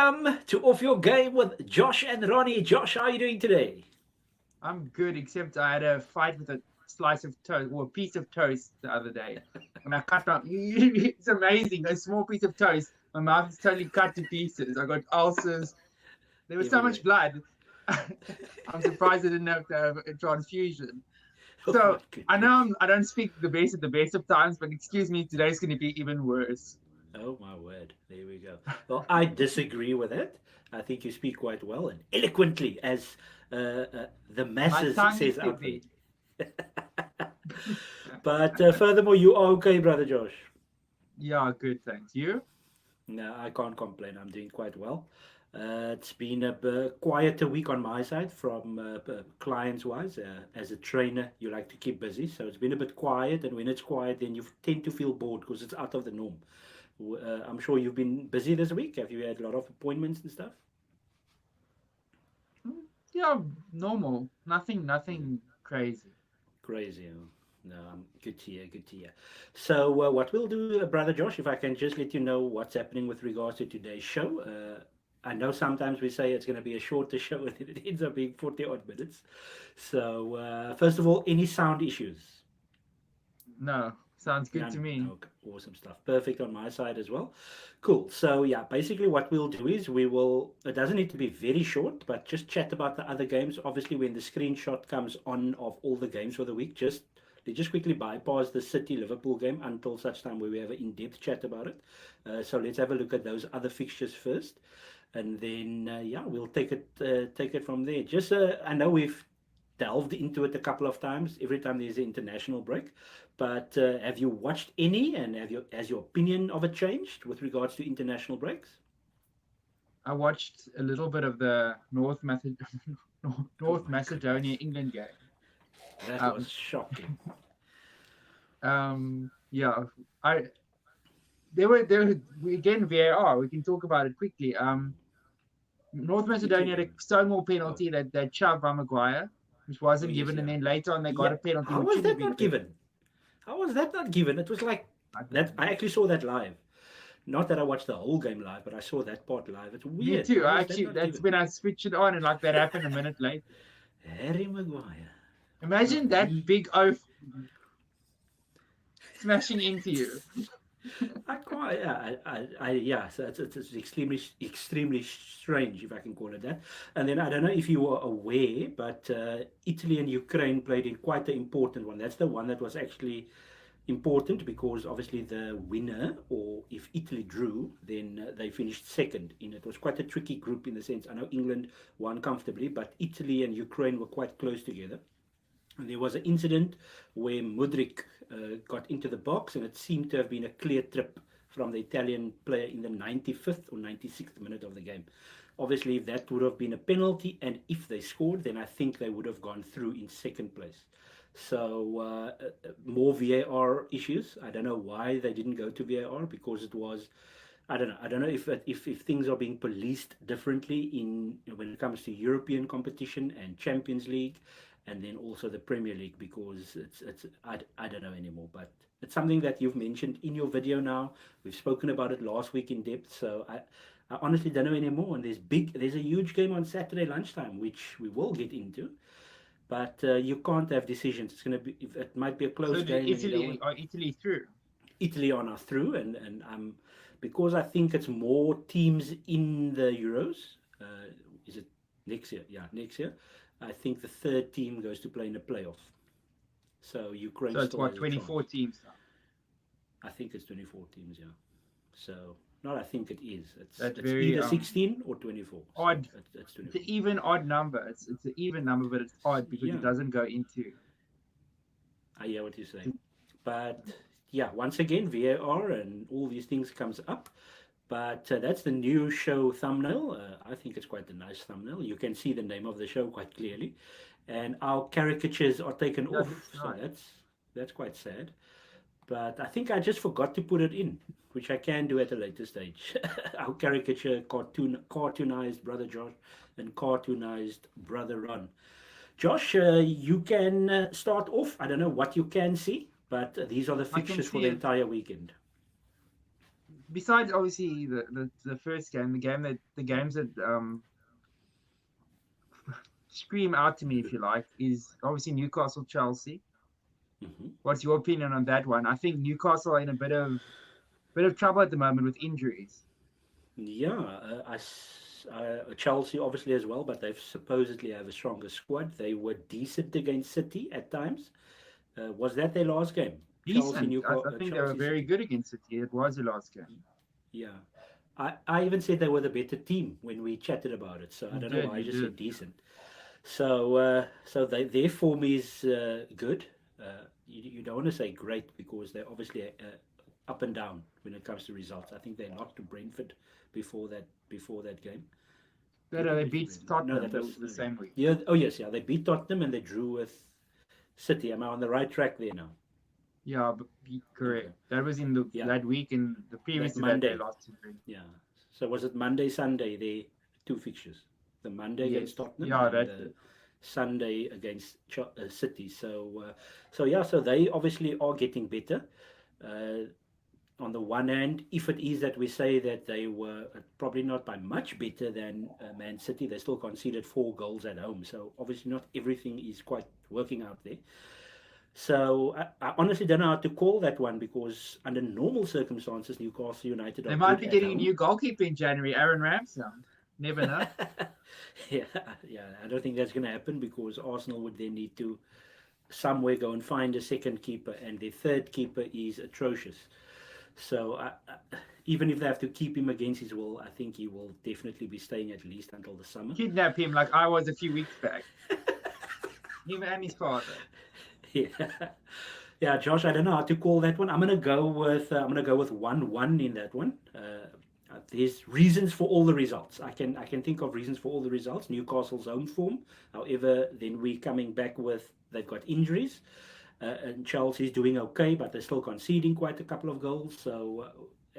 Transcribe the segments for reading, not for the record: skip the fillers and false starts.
Welcome to Off Your Game with Josh and Ronnie. Josh, how are you doing today? I'm good, except I had a fight with a slice of toast or a piece of toast the other day. When I cut up, it's amazing. A small piece of toast, my mouth is totally cut to pieces. I got ulcers. There was so Everywhere. much blood. I'm surprised I didn't have to have a transfusion. Oh my So I know goodness. I don't speak the best at the best of times, but excuse me, today's going to be even worse. Oh my word. There we go. Well, I disagree with it. I think you speak quite well and eloquently, as the My masses tongue is says the out there. best. But furthermore, you are okay, brother Josh. Yeah, good, thanks. You? No, I can't complain. I'm doing quite well. It's been a quieter week on my side from clients wise. As a trainer, you like to keep busy, so it's been a bit quiet. And when it's quiet, then you tend to feel bored because it's out of the norm. I'm sure you've been busy this week. Have you had a lot of appointments and stuff? Yeah, normal. Nothing crazy. Crazy. Oh. No, good to hear. Good to hear. So, what we'll do, brother Josh, if I can just let you know what's happening with regards to today's show. I know sometimes we say it's going to be a shorter show, and it ends up being 40 odd minutes. So, first of all, any sound issues? No, sounds good to None. me. Okay, awesome stuff. Perfect on my side as well. Cool. So yeah, basically what we'll do is we will. It doesn't need to be very short, but just chat about the other games. Obviously, when the screenshot comes on of all the games for the week, just quickly bypass the City Liverpool game until such time where we have an in-depth chat about it. So let's have a look at those other fixtures first, and then yeah, we'll take it from there. Just I know we've delved into it a couple of times every time there's an international break. But have you watched any, and has your opinion of it changed with regards to international breaks? I watched a little bit of the Oh North my Macedonia goodness, England game. that was Um, shocking. yeah, I there were again VAR. We can talk about it quickly. North Italy Macedonia had a game. Stonewall Oh, penalty that shoved by Maguire, which oh wasn't yes, given, and yeah, then later on they got yeah. a penalty How which was shouldn't have that been a not penalty. given? How was that not given? It was like I don't that. know. I actually saw that live. Not that I watched the whole game live, but I saw that part live. It's Me weird. too. How I was that actually not that's given? when I switched it on, and like that happened a minute later. Harry Maguire. Oh, Imagine that he big oaf smashing into you. I quite, yeah, yeah. So it's extremely strange, if I can call it that. And then I don't know if you were aware, but Italy and Ukraine played in quite an important one. That's the one that was actually important because obviously the winner, or if Italy drew, then they finished second in it. It was quite a tricky group in the sense. I know England won comfortably, but Italy and Ukraine were quite close together. And there was an incident where Mudrik got into the box, and it seemed to have been a clear trip from the Italian player in the 95th or 96th minute of the game. Obviously, if that would have been a penalty, and if they scored, then I think they would have gone through in second place. So more VAR issues. I don't know why they didn't go to VAR because it was. I don't know. I don't know if things are being policed differently in when it comes to European competition and Champions League, and then also the Premier League because I don't know anymore. But it's something that you've mentioned in your video now. We've spoken about it last week in depth. So I honestly don't know anymore. And there's a huge game on Saturday lunchtime which we will get into. But you can't have decisions. It's gonna be. It might be a So close did game, and you don't Italy want or Italy through? Italy on us through, and because I think it's more teams in the Euros. Is it next year? Yeah, next year. I think the third team goes to play in a playoff. So Ukraine So it's still what has a 24 chance. teams now. I think it's 24 teams. Yeah. So not. I think it is. That's It's very either 16 or 24. So odd. it's It's an 24. even odd number. It's an even number, but it's odd because it Yeah, doesn't go into. I hear what you're saying. But yeah, once again, VAR and all these things comes up. But that's the new show thumbnail. I think it's quite a nice thumbnail. You can see the name of the show quite clearly, and our caricatures are taken Yeah, it looks off, so nice. that's quite sad. But I think I just forgot to put it in, which I can do at a later stage. Our caricature cartoonized brother Josh and cartoonized brother Ron. Josh, you can start off. I don't know what you can see, but these are the I can fixtures for see the it. entire weekend. besides obviously the first game, the games that scream out to me, if you like, is obviously Newcastle Chelsea. Hmm. What's your opinion on that one? I think Newcastle are in a bit of trouble at the moment with injuries. Yeah, Chelsea obviously as well, but they've supposedly have a stronger squad. They were decent against City at times. Was that their last game? Chelsea, Decent. Newcastle, I think they were Chelsea, very City. good against City. It was the last game. Yeah, I even said they were the better team when we chatted about it. So I don't know why I You just did. said decent. So their form is good. You don't want to say great because they're obviously up and down when it comes to results. I think they lost to Brentford before that game. But Did they they lose to beat Brentford? No, Tottenham that was the same week. yeah. Oh yes, yeah. They beat Tottenham and they drew with City. Am I on the right track there now? Yeah, Okay. correct. That was in the Yeah, that week, and the previous that to that they Monday. lost to Brentford. Yeah. So was it Monday, Sunday? The two fixtures. The Monday Yes. against Tottenham Yeah, and that the Sunday against City. So yeah. So they obviously are getting better. Uh, on the one hand, if it is that we say that they were probably not by much better than Man City, they still conceded 4 goals at home. So obviously, not everything is quite working out there. So I honestly don't know how to call that one because under normal circumstances, Newcastle United they are might good be at getting a home. new goalkeeper in January, Aaron Ramsdale. Never know. Yeah, yeah. I don't think that's going to happen because Arsenal would then need to somewhere go and find a second keeper, and the third keeper is atrocious. So even if they have to keep him against his will, I think he will definitely be staying at least until the summer. Kidnap him like I was a few weeks back. Him and his father. Yeah, yeah, Josh. I don't know how to call that one. I'm gonna go with 1-1 in that one. There's reasons for all the results. I can think of reasons for all the results. Newcastle's home form. However, then we coming back with they've got injuries. And Chelsea's doing okay, but they're still conceding quite a couple of goals. So,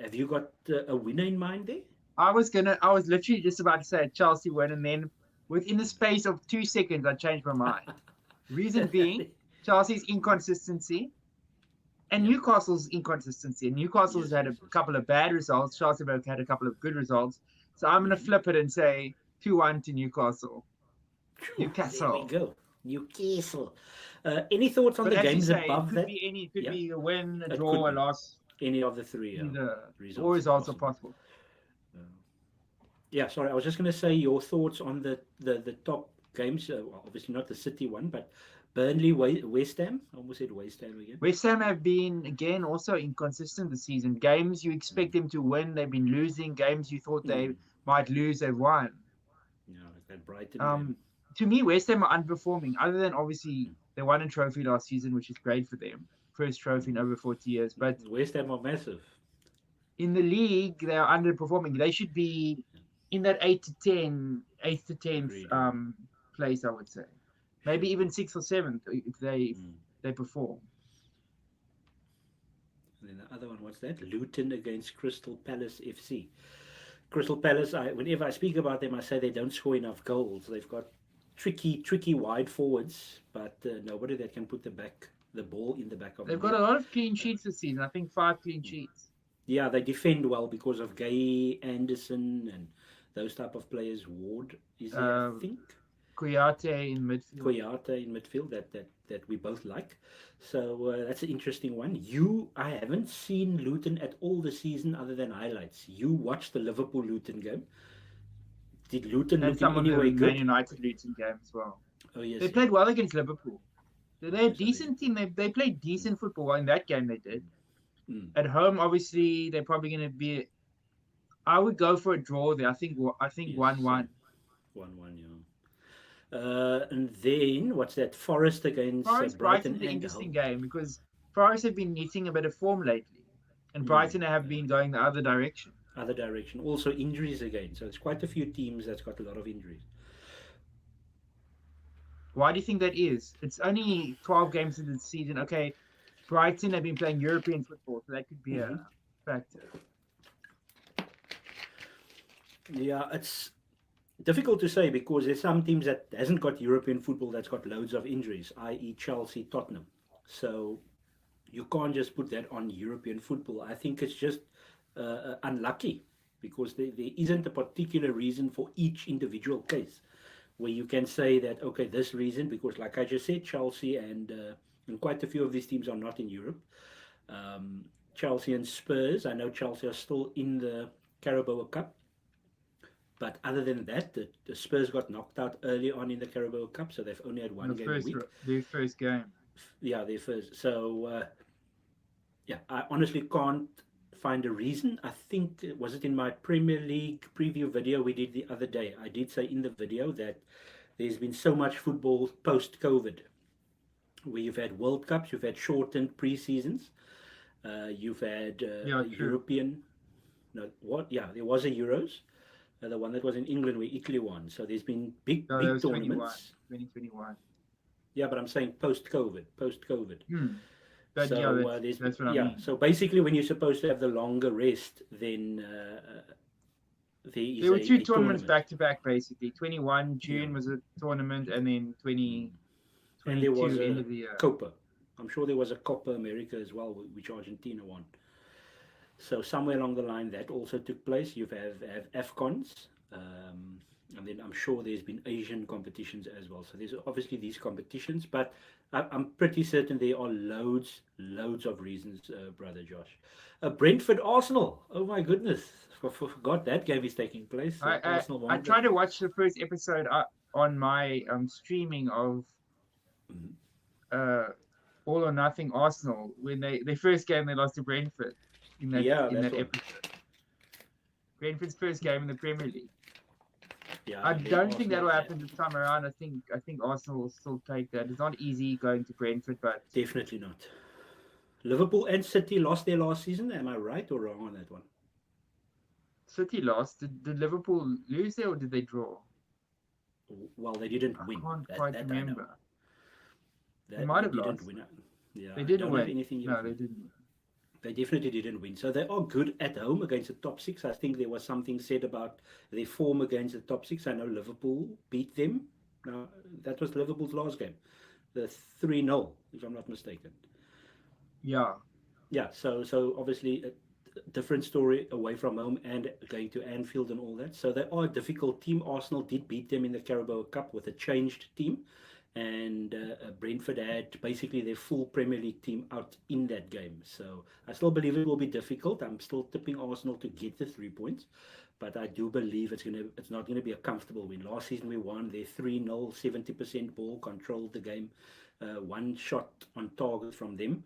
have you got a winner in mind there? I was literally just about to say Chelsea win, and then within the space of 2 seconds, I changed my mind. Reason being, Chelsea's inconsistency and Yeah. Newcastle's inconsistency. And Newcastle's Yes. had Yes. a Yes. couple of bad results. Chelsea have had a couple of good results. So I'm going to Mm-hmm. flip it and say 2-1 to Newcastle. There we Newcastle. go. Newcastle. Any thoughts on But the as you games say, it above could that? be any. It could Yeah, be a win, a it draw, could a be loss. any of the three Either all results is results are possible. possible. Uh, yeah, sorry, I was just going to say your thoughts on the top games. Well, obviously not the City one, but Burnley, West Ham. I almost said West Ham again. West Ham have been again also inconsistent this season. Games you expect them to win, they've been losing. Games you thought they Mm. might lose, they've won. Yeah, like that Brighton game. Um, to me, West Ham are underperforming. Other than obviously they won a trophy last season, which is great for them, first trophy in over 40 years. But West Ham are massive. in the league, they are underperforming. They should be in that 8th to 10th Agreed. Yeah. place, I would say. Maybe Should even be. 6th or 7th if Mm. they perform. And then the other one, what's that? Luton against Crystal Palace FC. Crystal Palace, whenever I speak about them, I say they don't score enough goals. They've got tricky wide forwards, but nobody that can put the ball in the back of the They've got net. a lot of clean Uh, sheets this season. I think 5 clean sheets. yeah, they defend well because of Gay, Anderson, and those type of players. Ward is there, I Uh, think. Kouyaté in midfield. Koyata in midfield that we both like. So that's an interesting one. I haven't seen Luton at all this season other than highlights. You watched the Liverpool Luton game. Did Luton And look in some of any the way Man good? United Luton game as well. Oh They yes, yeah. played well against Liverpool. They're a Okay, so they. decent team. They played Mm, decent football in that game. They did. mm, At home, obviously, they're probably going to be. I would go for a draw there. I think yes, 1-1. same. 1-1, yeah. And then what's that? Forest against Forest Brighton Brighton's an and interesting Hull. game because Forest have been needing a bit of form lately, and Mm, Brighton have yeah. been going the other direction. Other direction. Also injuries again. So it's quite a few teams that's got a lot of injuries. Why do you think that is? It's only 12 games into the season. Okay, Brighton have been playing European football, so that could be a Hmm. factor. Yeah, it's difficult to say because there's some teams that hasn't got European football that's got loads of injuries, i.e. Chelsea, Tottenham. So you can't just put that on European football. I think it's just unlucky because there isn't a particular reason for each individual case where you can say that, okay, this reason, because like I just said, Chelsea and quite a few of these teams are not in Europe. Um, Chelsea and Spurs, I know Chelsea are still in the Carabao Cup, but other than that, the Spurs got knocked out early on in the Carabao Cup, so they've only had one game a week. Their first game. Yeah, their first. So, yeah, I honestly can't find a reason. I think, was it in my Premier League preview video we did the other day? I did say in the video that there's been so much football post COVID, where you've had World Cups, you've had shortened pre seasons, you've had European. No, what? Yeah, there was a Euros, the one that was in England where Italy won. So there's been big tournaments. 2021. Yeah, but I'm saying post COVID. But So yeah, that's what I mean. so basically, when you're supposed to have the longer rest, then there were two tournaments tournament. back to back, basically. 21 June was a tournament, and then 2022 And there was end a of the year. Copa. I'm sure there was a Copa America as well, which Argentina won. So somewhere along the line, that also took place. You have AFCONs, and then I'm sure there's been Asian competitions as well. So there's obviously these competitions, but I'm pretty certain there are loads of reasons, brother Josh. Brentford Arsenal. Oh my goodness, forgot that game is taking place. Arsenal won. I tried to watch the first episode on my streaming of All or Nothing Arsenal when their first game they lost to Brentford in that episode. Brentford's first game in the Premier League. Yeah, I don't think that'll happen this time around. I think Arsenal will still take that. It's not easy going to Brentford, but definitely not. Liverpool and City lost their last season. Am I right or wrong on that one? City lost. Did Liverpool lose there or did they draw? Well, they didn't win. I can't quite remember. They might have lost. Win. Yeah, they didn't win. No, they didn't. They definitely didn't win. So they are good at home against the top six. I think there was something said about their form against the top six. I know Liverpool beat them. Now, that was Liverpool's last game. The 3-0, if I'm not mistaken. Yeah. Yeah, so obviously a different story away from home and going to Anfield and all that. So they are a difficult team. Arsenal did beat them in the Carabao Cup with a changed team. And Brentford had basically their full Premier League team out in that game. So I still believe it will be difficult. I'm still tipping Arsenal to get the 3 points. But I do believe it's not going to be a comfortable win. Last season we won. They 3-0, 70% ball, controlled the game. One shot on target from them.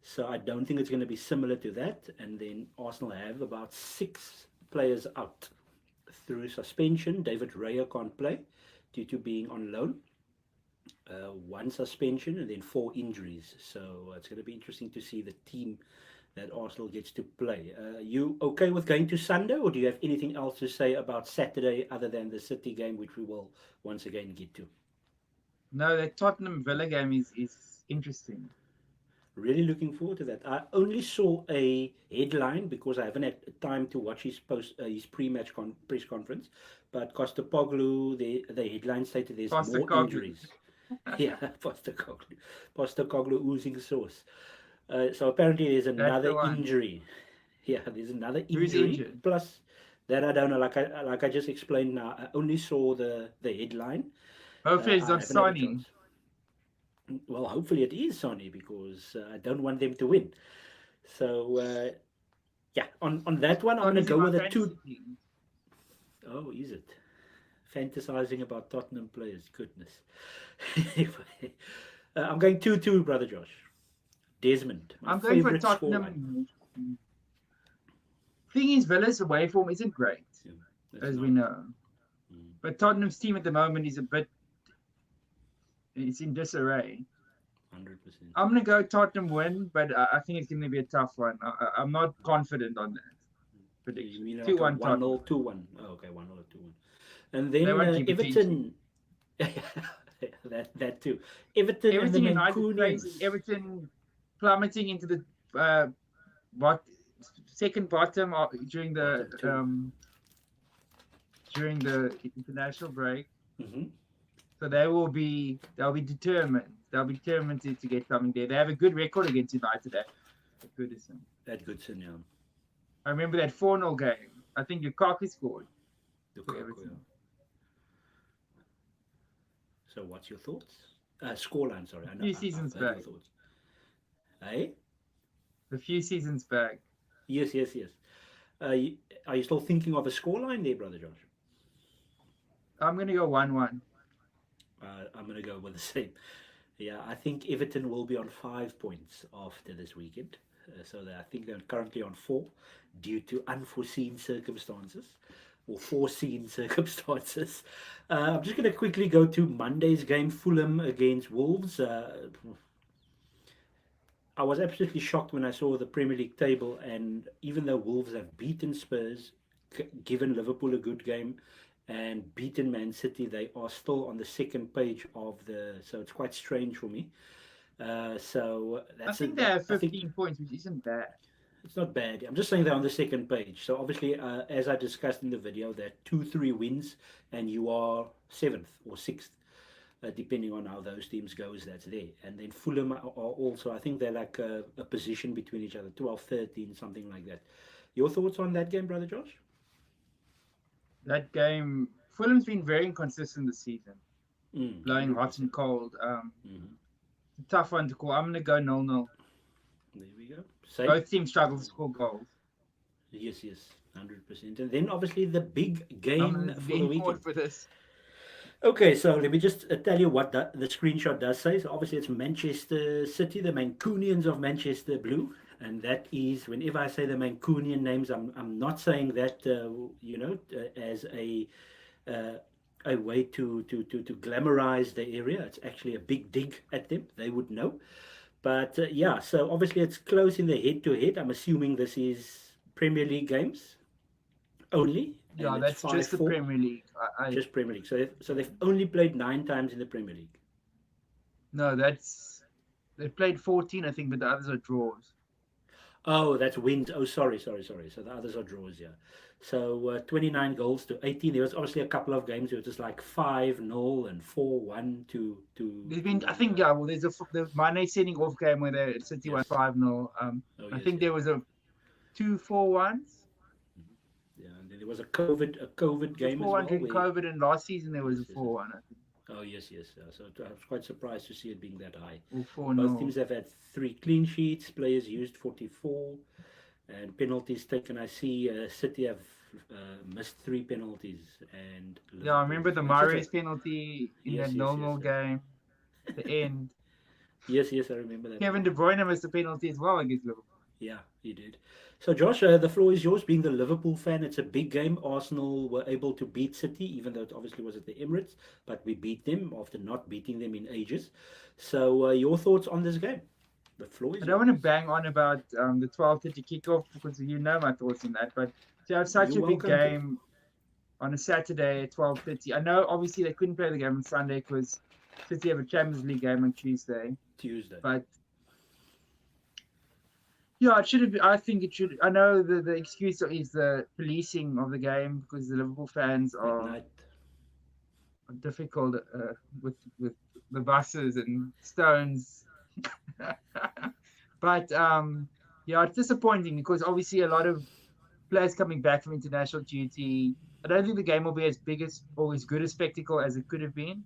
So I don't think it's going to be similar to that. And then Arsenal have about 6 players out through suspension. David Raya can't play due to being on loan. 1 suspension and then 4 injuries. So it's going to be interesting to see the team that Arsenal gets to play. You okay with going to Sunday, or do you have anything else to say about Saturday other than the City game, which we will once again get to? No, the Tottenham Villa game is interesting. Really looking forward to that. I only saw a headline because I haven't had time to watch his pre-match press conference. But Postecoglou, the headline stated there's more injuries. Yeah, Postecoglou oozing sauce. So apparently there's another injury. Yeah, there's another injury. Who's injured? Plus that I don't know. Like I just explained now, I only saw the headline. Hopefully it's not Sonny. Well, hopefully it is Sonny because I don't want them to win. So yeah, on that one, I'm going to go with a 2. Oh, is it? Fantasizing about Tottenham players, goodness. I'm going 2-2, brother Josh. Desmond. I'm going for Tottenham. Thing is, Villa's away form isn't great, as we know. But Tottenham's team at the moment is it's in disarray. 100%. I'm going to go Tottenham win, but I think it's going to be a tough one. I'm not confident on that prediction. 2-1 Tottenham. 2-1. Oh, okay, 1-0 or 2-1. And then Everton. that too. Everton United plays, Everton plummeting into the second bottom during the international break. Mm-hmm. So they'll be determined. They'll be determined to get something there. They have a good record against United at Goodison. At Goodison, yeah. I remember that 4-0 game. I think Lukaku scored for Lukaku, yeah. Everton. So what's your thoughts? Scoreline, sorry. A I know few I've seasons heard your back. thoughts. Hey? A few seasons back. Yes, yes, yes. You, are you still thinking of a scoreline there, brother Josh? I'm gonna go 1-1. I'm going to go with the same. Yeah, I think Everton will be on 5 points after this weekend. I think they're currently on four due to unforeseen circumstances or foreseen circumstances. I'm just going to quickly go to Monday's game, Fulham against Wolves. I was absolutely shocked when I saw the Premier League table, and even though Wolves have beaten Spurs, given Liverpool a good game, and beaten Man City, they are still on the second page of the. So it's quite strange for me. I That's think it. they have I think 15 points, which isn't bad. it's not bad. I'm just saying they're on the second page. So obviously, as I discussed in the video, they're 2-3 wins, and you are seventh or sixth, depending on how those teams goes. That's there. And then Fulham are also. I think they're like a position between each other, 12, 13, something like that. Your thoughts on that game, brother Josh? That game, Fulham's been very inconsistent this season, blowing hot 100%. and cold. Mm-hmm. It's a tough one to call. I'm gonna go 0-0. There we go. Same. Both teams struggle to score goals. Yes, yes, 100%. And then obviously the big I'm game for the leaning weekend. forward for this. Okay, so let me just tell you what the screenshot does say. So obviously it's Manchester City, the Mancunians of Manchester Blue, and that is whenever I say the Mancunian names, I'm not saying that as uh, a way to glamorize the area. It's actually a big dig at them. They would know. But yeah, so obviously it's close in the head to head. I'm assuming this is Premier League games only, and Yeah, it's that's five just the four, Premier League. just Premier League. So they've only played 9 times in the Premier League. No, that's they played 14, I think, but the others are draws. Oh, that's wins. Oh, sorry. So the others are draws, yeah. So 29 goals to 18. There was obviously a couple of games where it was like 5-0 and 4-1 There's to. been, I think, yeah. Well, there's the Mane sending off game where the City won Yes. 5-0. Oh, I yes, think yes. there was a 2-4-1s. Yeah, and then there was a COVID The game as 4-1 well during where. COVID, and last season there was Yes, a yes, yes. 4-1, I think, Oh, yes, yes. So I was quite surprised to see it being that high. or Both 4-0. teams have had 3 clean sheets. Players used 44, and penalties taken. I see City have missed 3 penalties, and Yeah, I Liverpool remember has the Manchester. Mahrez penalty in Yes, that yes, yes, 0-0 yes, game, the end. yes, yes. I remember that Kevin one. De Bruyne missed a penalty as well against Liverpool. Yeah, he did. So, Josh, the floor is yours. Being the Liverpool fan, it's a big game. Arsenal were able to beat City, even though it obviously was at the Emirates, but we beat them after not beating them in ages. So, your thoughts on this game? The floor I is don't want to yours. bang on about the 12:30 kickoff because you know my thoughts on that, but to have such You're a big welcome to. game on a Saturday at 12:30. I know obviously they couldn't play the game on Sunday because City have a Champions League game on Tuesday, Tuesday. but yeah, it should have. I think it should. I know the excuse is the policing of the game because the Liverpool fans are Midnight. difficult with the buses and stones. But yeah, it's disappointing because obviously a lot of players coming back from international duty. I don't think the game will be as big as or as good a spectacle as it could have been.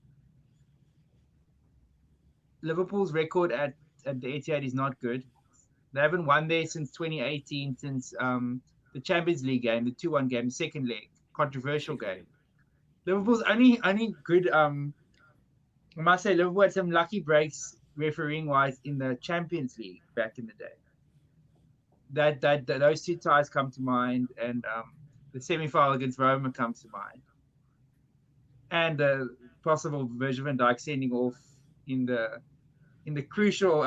Liverpool's record at the Etihad is not good. They haven't won there since 2018, since the Champions League game, the 2-1 game, the second leg, controversial Second game. game. Liverpool's only good. I must say, Liverpool had some lucky breaks refereeing wise in the Champions League back in the day. That those two ties come to mind, and the semi-final against Roma comes to mind, and the possible Virgil van Dijk sending off in the crucial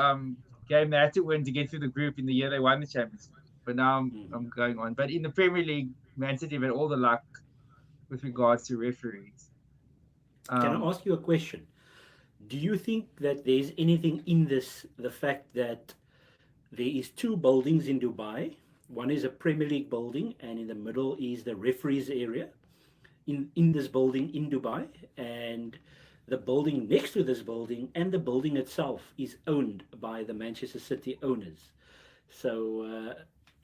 game they had to win to get through the group in the year they won the Champions League. But now I'm Hmm. going on. But in the Premier League, Man City have had all the luck with regards to referees. Can I Um, ask you a question? Do you think that there's anything in this, the fact that there is two buildings in Dubai? One is a Premier League building, and in the middle is the referees area. In this building in Dubai, and the building next to this building and the building itself is owned by the Manchester City owners. So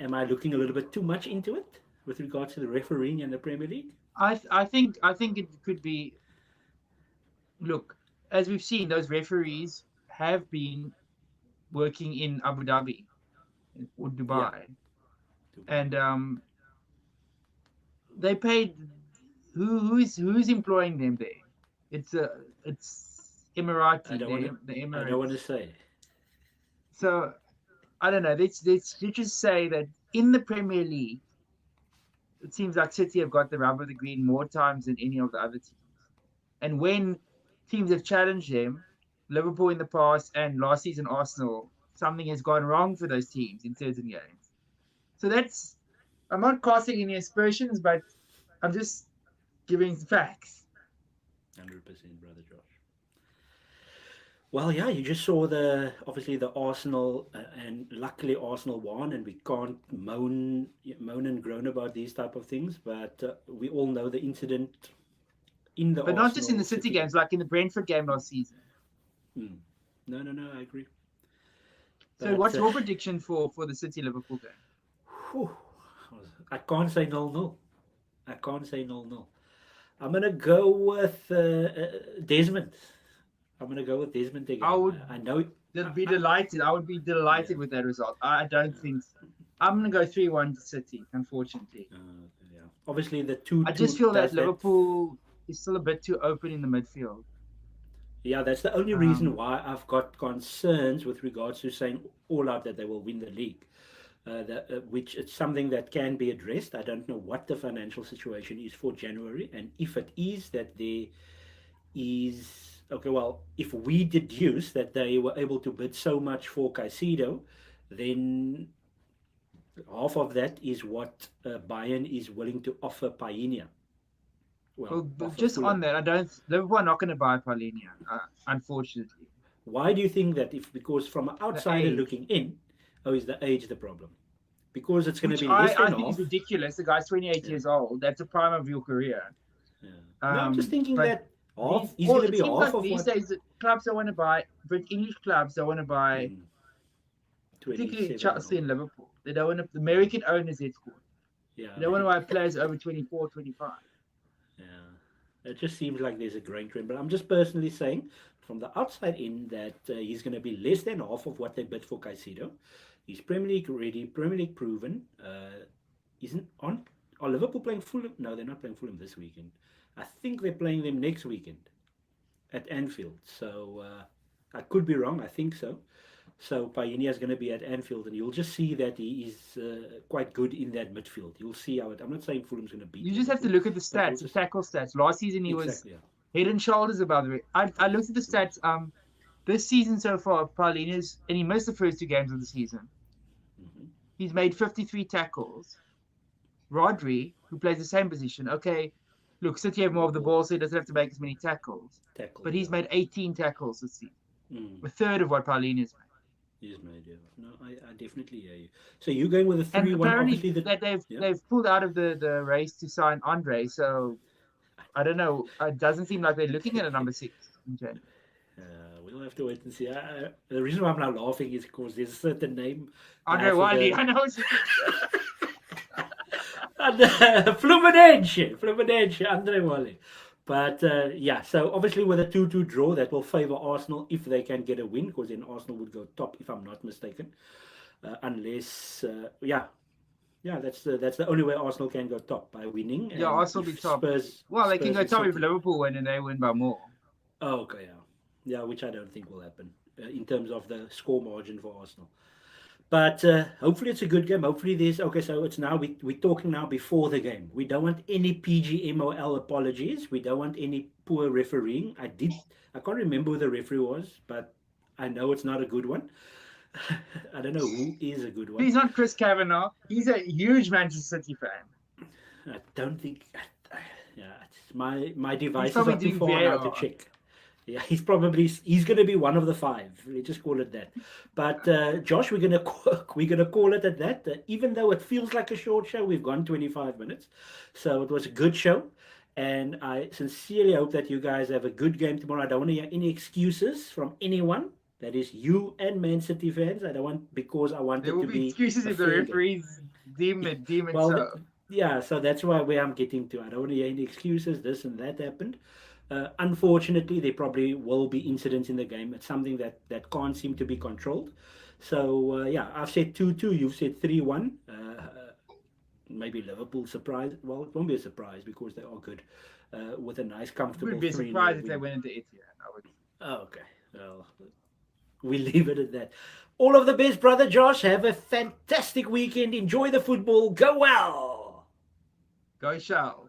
am I looking a little bit too much into it with regards to the refereeing in the Premier League? I think it could be. Look, as we've seen, those referees have been working in Abu Dhabi or Yeah, Dubai, Dubai. and they paid. Who's employing them there? It's I Emirati, don't want to. the I don't want to Emirates. say. So I don't know. Let's just say that in the Premier League, it seems like City have got the rub of the green more times than any of the other teams. And when teams have challenged them, Liverpool in the past and last season Arsenal, something has gone wrong for those teams in certain games. So that's I'm not casting any aspersions, but I'm just giving facts. 100%, brother Josh. Well, yeah, you just saw the obviously the Arsenal, and luckily Arsenal won, and we can't moan and groan about these type of things. But we all know the incident in the But not just in the Arsenal City City game. games, like in the Brentford game last season. Mm. No, no, no, I agree. So But what's your prediction for the City Liverpool game? whew, I can't say 0-0. I can't say 0-0. I'm gonna go with Desmond. I'm gonna go with Desmond I again. would I know. be delighted. I would be Yeah. delighted with that result. I don't think I'm gonna go 3-1 to City, unfortunately. Yeah. Obviously, the two I just two feel that does that. Liverpool is still a bit too open in the midfield. Yeah, that's the only reason Um, why I've got concerns with regards to saying all out that they will win the league. Which it's something that can be addressed. I don't know what the financial situation is for January, and if it is that there is okay. Well, if we deduce that they were able to bid so much for Caicedo, then half of that is what Bayern is willing to offer Painia. Well, well, but offer just on Fulham. that, I don't. Liverpool are not going to buy Paulinho, unfortunately. Why do you think that? If because from an The outsider age, looking in, oh, is the age the problem? Because it's going to which be less I than think is half. ridiculous. The guy's 28 Yeah, years old. That's the prime of your career. yeah. No, I'm just thinking But that half. He's going to it be seems half like of these what. days that clubs don't want to buy, but English clubs don't want to buy, Mm, particularly 27 year Chelsea old. and Liverpool. They don't want to. The Yeah, American owners, it's called. yeah, They don't want to buy players over 24, 25. yeah. It just seems like there's a growing trend. But I'm just personally saying, from the outside in, that he's going to be less than half of what they bid for Caicedo. He's Premier League ready, Premier League proven. Isn't on. Are Liverpool playing Fulham? No, they're not playing Fulham this weekend. I think they're playing them next weekend at Anfield. So I could be wrong. I think so. So Pioneer is going to be at Anfield, and you'll just see that he is quite good in that midfield. You'll see how it. I'm not saying Fulham's going to beat You just have to Liverpool, look at the but you'll stats, the just tackle stats. Last season he was exactly. Yeah. head and shoulders above the. I looked at the stats. This season so far, Paulina's and he missed the first two games of the season. Mm-hmm. He's made 53 tackles. Rodri, who plays the same position, okay, look, City have more The of the ball ball, so he doesn't have to make as many tackles. tackles. But Yeah. he's made 18 tackles this season, Mm. a third of what Paulina's made. He's made. Yeah. No, I definitely hear you. So you're going with a And 3-1. apparently Obviously, the that yeah. they've pulled out of the race to sign Andre, so I don't know. It doesn't seem like they're looking at a number 6 in January. We'll have to wait and see. The reason why I'm not laughing is because there's a certain name I Andre have for Wiley, the I know. Fluminense, Andre Wale. But yeah, so obviously with a 2-2 draw, that will favour Arsenal if they can get a win, because then Arsenal would go top, if I'm not mistaken. Unless, yeah, that's the only way Arsenal can go top, by winning. Yeah, And Arsenal be if top. Spurs, Well, they can Spurs go and top if City, Liverpool win and they win by more. oh, okay, yeah, which I don't think will happen in terms of the score margin for Arsenal. But hopefully it's a good game. Hopefully there's okay. So it's now we're talking now before the game. We don't want any PGMOL apologies. We don't want any poor refereeing. I can't remember who the referee was, but I know it's not a good one. I don't know who is a good one. He's not Chris Kavanagh. He's a huge Manchester City fan. I don't think. Yeah, my He's devices probably are too doing far now to VAR. check. Yeah, he's going to be one of the five. Let's just call it that. But Josh, we're gonna call it at that. Even though it feels like a short show, we've gone 25 minutes, so it was a good show, and I sincerely hope that you guys have a good game tomorrow. I don't want to hear any excuses from anyone. That is you and Man City fans. I don't want because I want There it will to be be excuses a if the fair game. referees deem it Well, so. yeah, so that's why where I'm getting to. I don't want to hear any excuses. This and that happened. Unfortunately, there probably will be incidents in the game. It's something that can't seem to be controlled. So yeah, I've said 2-2. You've said 3-1. Maybe Liverpool surprise. Well, it won't be a surprise because they are good. With a nice, It would comfortable be a 3-0 surprise if they win. went into Etihad. I would. Oh, okay. Well, we leave it at that. All of the best, brother Josh. Have a fantastic weekend. Enjoy the football. Go well. Go Shells.